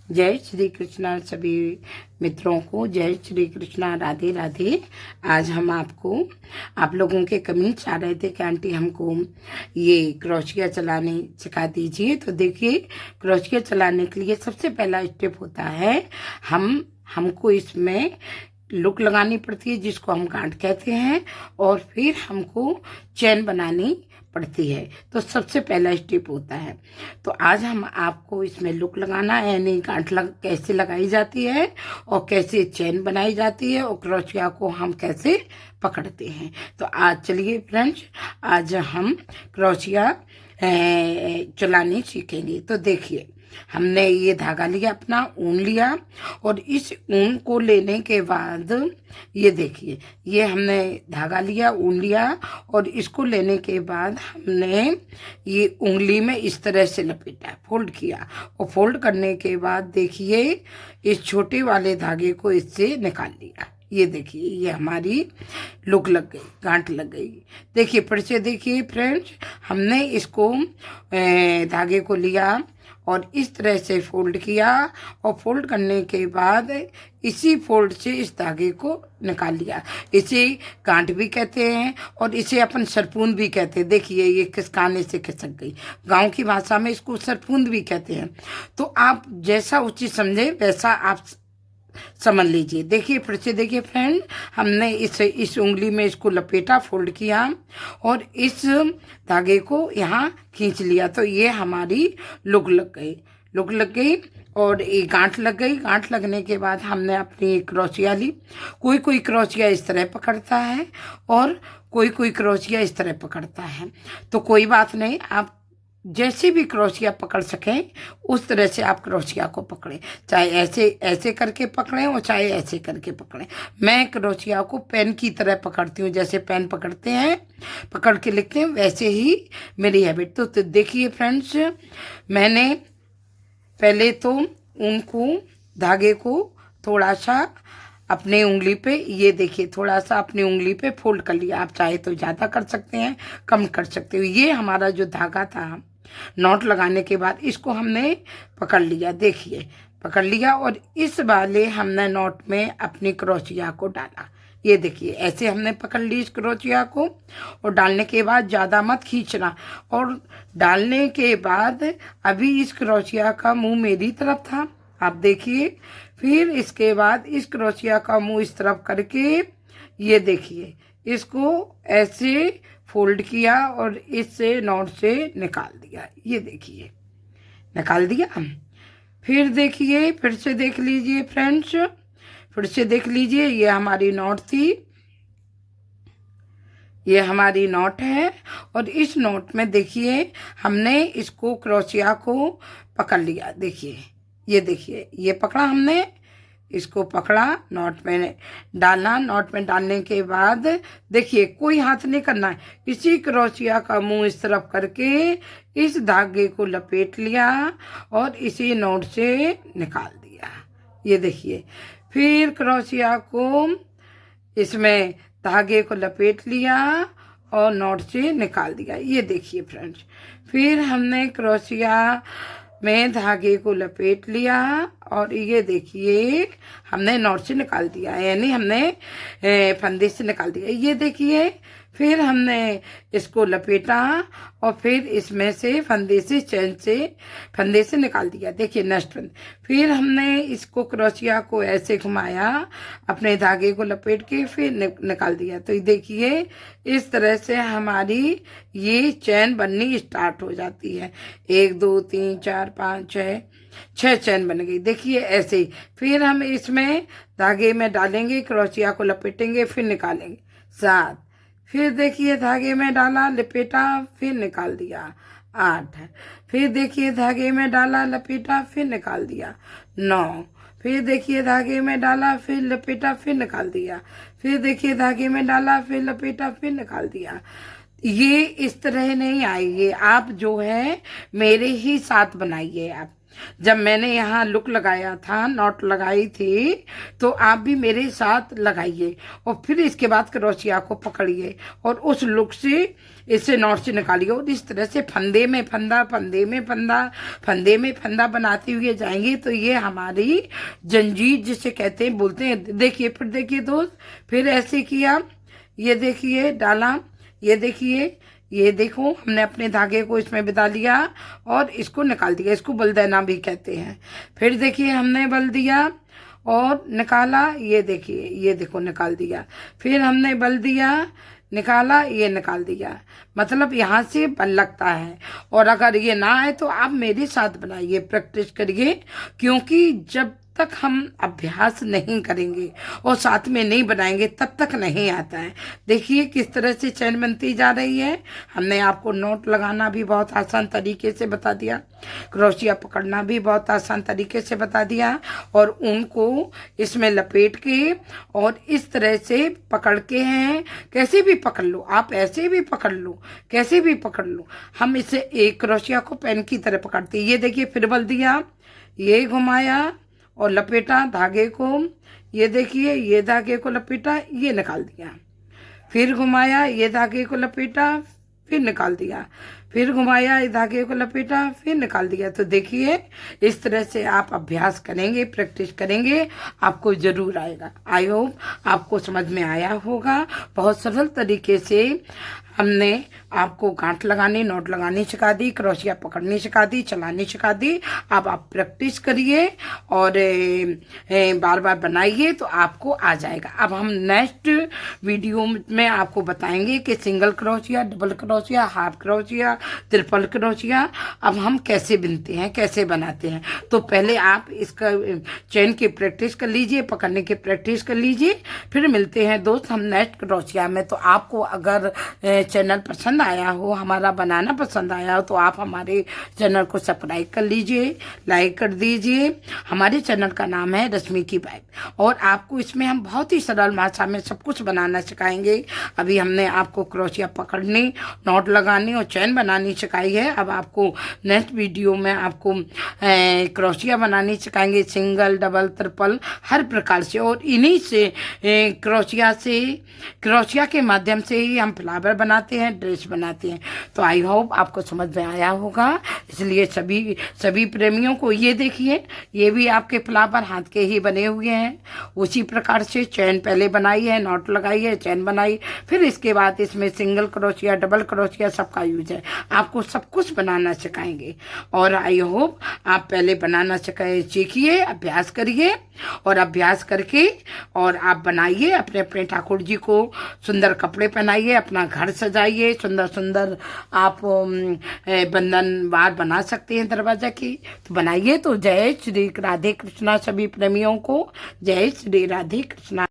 जय श्री कृष्णा सभी मित्रों को, जय श्री कृष्णा, राधे राधे। आज हम आप लोगों के कमेंट्स आ रहे थे कि आंटी हमको ये क्रोशिया चलाने सिखा दीजिए। तो देखिए, क्रोशिया चलाने के लिए सबसे पहला स्टेप होता है हमको इसमें लुक लगानी पड़ती है, जिसको हम गांठ कहते हैं, और फिर हमको चैन बनानी पड़ती है। तो सबसे पहला स्टेप होता है। तो आज हम आपको इसमें लुक लगाना यानी गांठ कैसे लगाई जाती है और कैसे चैन बनाई जाती है और क्रोशिया को हम कैसे पकड़ते हैं। तो आज चलिए फ्रेंड्स, आज हम क्रोशिया चलानी सीखेंगे। तो देखिए, हमने ये धागा लिया, अपना ऊन लिया, और इस ऊन को लेने के बाद ये देखिए, ये हमने धागा लिया, ऊन लिया, और इसको लेने के बाद हमने ये उंगली में इस तरह से लपेटा, फोल्ड किया, और फोल्ड करने के बाद देखिए इस छोटे वाले धागे को इससे निकाल लिया। ये देखिए, ये हमारी लुक लग गई, गांठ लग गई। देखिए फिर से देखिए फ्रेंड्स, हमने इसको धागे को लिया और इस तरह से फोल्ड किया, और फोल्ड करने के बाद इसी फोल्ड से इस धागे को निकाल लिया। इसे गांठ भी कहते हैं और इसे अपन सरपूंद भी कहते हैं। देखिए, ये खिसकाने से खिसक गई, गांव की भाषा में इसको सरपूंद भी कहते हैं। तो आप जैसा उचित समझे वैसा आप समझ लीजिए। देखिए फिर से देखिए फ्रेंड, हमने इस उंगली में इसको लपेटा, फोल्ड किया, और इस धागे को यहाँ खींच लिया। तो ये हमारी लुक लग गई, लुक लग गई, और ये गांठ लग गई। गांठ लगने के बाद हमने अपनी क्रोशिया ली। कोई कोई क्रोशिया इस तरह पकड़ता है और कोई कोई क्रोशिया इस तरह पकड़ता है। तो कोई बात नहीं, आप जैसे भी क्रोशिया पकड़ सकें उस तरह से आप क्रोशिया को पकड़ें, चाहे ऐसे ऐसे करके पकड़ें और चाहे ऐसे करके पकड़ें। मैं क्रोशिया को पेन की तरह पकड़ती हूँ, जैसे पेन पकड़ते हैं, पकड़ के लिखते हैं, वैसे ही मेरी हैबिट। तो देखिए फ्रेंड्स, मैंने पहले तो उनको धागे को थोड़ा सा अपने उंगली पे, ये देखिए, थोड़ा सा अपनी उंगली पे फोल्ड कर लिया। आप चाहे तो ज़्यादा कर सकते हैं, कम कर सकते हो। ये हमारा जो धागा था नॉट लगाने के बाद, इसको हमने पकड़ लिया। देखिए, पकड़ लिया, और इस वाले हमने नॉट में अपनी क्रोशिया को डाला। ये देखिए, ऐसे हमने पकड़ ली इस क्रोशिया को, और डालने के बाद ज़्यादा मत खींचना। और डालने के बाद अभी इस क्रोशिया का मुंह मेरी तरफ था, आप देखिए। फिर इसके बाद इस क्रोशिया का मुंह इस तरफ करके, ये देखिए, इसको ऐसे फोल्ड किया और इससे नॉट से निकाल दिया। ये देखिए, निकाल दिया। फिर देखिए, फिर से देख लीजिए फ्रेंड्स, फिर से देख लीजिए, ये हमारी नॉट थी, ये हमारी नॉट है, और इस नॉट में देखिए हमने इसको क्रोशिया को पकड़ लिया। देखिए, ये देखिए, ये पकड़ा हमने, इसको पकड़ा, नॉट में डालना। नॉट में डालने के बाद देखिए, कोई हाथ नहीं करना है, इसी क्रोशिया का मुंह इस तरफ करके इस धागे को लपेट लिया और इसी नॉट से निकाल दिया। ये देखिए, फिर क्रोशिया को इसमें धागे को लपेट लिया और नॉट से निकाल दिया। ये देखिए फ्रेंड्स, फिर हमने क्रोशिया में धागे को लपेट लिया और ये देखिए हमने नॉट से निकाल दिया, यानी हमने फंदे से निकाल दिया। ये देखिए, फिर हमने इसको लपेटा और फिर इसमें से फंदे से, चैन से, फंदे से निकाल दिया। देखिए नेक्स्ट फंदे, फिर हमने इसको क्रोशिया को ऐसे घुमाया, अपने धागे को लपेट के फिर निकाल दिया। तो देखिए, इस तरह से हमारी ये चैन बननी स्टार्ट हो जाती है। 1 2 3 4 5 6 चैन बन गई। देखिए ऐसे ही, फिर हम इसमें धागे में डालेंगे, क्रोशिया को लपेटेंगे, फिर निकालेंगे। 7, फिर देखिए धागे में डाला, लपेटा, फिर निकाल दिया। 8, फिर देखिए धागे में डाला, लपेटा, फिर निकाल दिया। 9, फिर देखिए धागे में डाला, फिर लपेटा, फिर निकाल दिया। फिर देखिए धागे में डाला, फिर लपेटा, फिर निकाल दिया। ये इस तरह नहीं आएगी, आप जो है मेरे ही साथ बनाइए। आप जब मैंने यहाँ लुक लगाया था, नॉट लगाई थी, तो आप भी मेरे साथ लगाइए और फिर इसके बाद क्रोशिया को पकड़िए और उस लुक से इसे नॉट से निकालिए और इस तरह से फंदे में फंदा, फंदे में फंदा, फंदे में फंदा बनाते हुए जाएंगे तो ये हमारी जंजीर जिसे कहते हैं, बोलते हैं। देखिए, फिर देखिए दोस्त, फिर ऐसे किया, ये देखिए डाला, ये देखिए, ये देखो हमने अपने धागे को इसमें बिता लिया और इसको निकाल दिया। इसको बल देना भी कहते हैं। फिर देखिए हमने बल दिया और निकाला, ये देखिए, ये देखो निकाल दिया। फिर हमने बल दिया, निकाला, ये निकाल दिया। मतलब यहाँ से बल लगता है। और अगर ये ना आए तो आप मेरे साथ बनाइए, प्रैक्टिस करिए, क्योंकि जब तक हम अभ्यास नहीं करेंगे और साथ में नहीं बनाएंगे तब तक नहीं आता है। देखिए किस तरह से चैन बनती जा रही है। हमने आपको नॉट लगाना भी बहुत आसान तरीके से बता दिया, क्रोशिया पकड़ना भी बहुत आसान तरीके से बता दिया, और ऊन को इसमें लपेट के और इस तरह से पकड़ के हैं। कैसे भी पकड़ लो आप, ऐसे भी पकड़ लो, कैसे भी पकड़ लो। हम इसे एक क्रोशिया को पेन की तरह पकड़ते हैं। ये देखिए, फिर बल दिया, ये घुमाया और लपेटा धागे को, ये देखिए, ये धागे को लपेटा, ये निकाल दिया। फिर घुमाया, ये धागे को लपेटा, फिर निकाल दिया। फिर घुमाया, ये धागे को लपेटा, फिर निकाल दिया। तो देखिए इस तरह से आप अभ्यास करेंगे, प्रैक्टिस करेंगे, आपको जरूर आएगा। आई होप आपको समझ में आया होगा। बहुत सरल तरीके से हमने आपको गांठ लगानी, नॉट लगानी सिखा दी, क्रोशिया पकड़नी सिखा दी, चलानी सिखा दी। अब आप प्रैक्टिस करिए और बार बार बनाइए तो आपको आ जाएगा। अब हम नेक्स्ट वीडियो में आपको बताएंगे कि single crochet, double crochet, half crochet, triple crochet अब हम कैसे बुनते हैं, कैसे बनाते हैं। तो पहले आप इसका चेन की प्रैक्टिस कर लीजिए, पकड़ने की प्रैक्टिस कर लीजिए। फिर मिलते हैं दोस्त हम नेक्स्ट क्रोशिया में। तो आपको अगर चैनल पसंद आया हो, हमारा बनाना पसंद आया हो, तो आप हमारे चैनल को सब्सक्राइब कर लीजिए, लाइक कर दीजिए। हमारे चैनल का नाम है रश्मि की वाइफ और आपको इसमें हम बहुत ही सरल भाषा में सब कुछ बनाना सिखाएंगे। अभी हमने आपको क्रोशिया पकड़नी, नॉट लगानी और चैन बनानी सिखाई है। अब आपको नेक्स्ट वीडियो में आपको क्रोशिया बनानी सिखाएंगे, सिंगल, डबल, ट्रिपल, हर प्रकार से। और इन्हीं से क्रोशिया के माध्यम से ही हम फ्लावर बनाते हैं, ड्रेस बनाते हैं। तो आई होप आपको समझ में आया होगा। इसलिए सभी प्रेमियों को ये देखिए, ये भी आपके फ्लावर हाथ के ही बने हुए हैं। उसी प्रकार से चैन पहले बनाई है, नॉट लगाई है, चैन बनाई, फिर इसके बाद इसमें सिंगल क्रोशिया, डबल क्रोशिया सबका यूज है। आपको सब कुछ बनाना सिखाएंगे और आई होप आप पहले बनाना सीखिए, अभ्यास करिए और अभ्यास करके और आप बनाइए। अपने अपने ठाकुर जी को सुंदर कपड़े पहनाइए, अपना घर सजाइए, सुंदर सुंदर आप बंधनवार बना सकते हैं दरवाजा की। तो बनाइए। तो जय श्री राधे कृष्णा सभी प्रेमियों को, जय श्री राधे कृष्णा।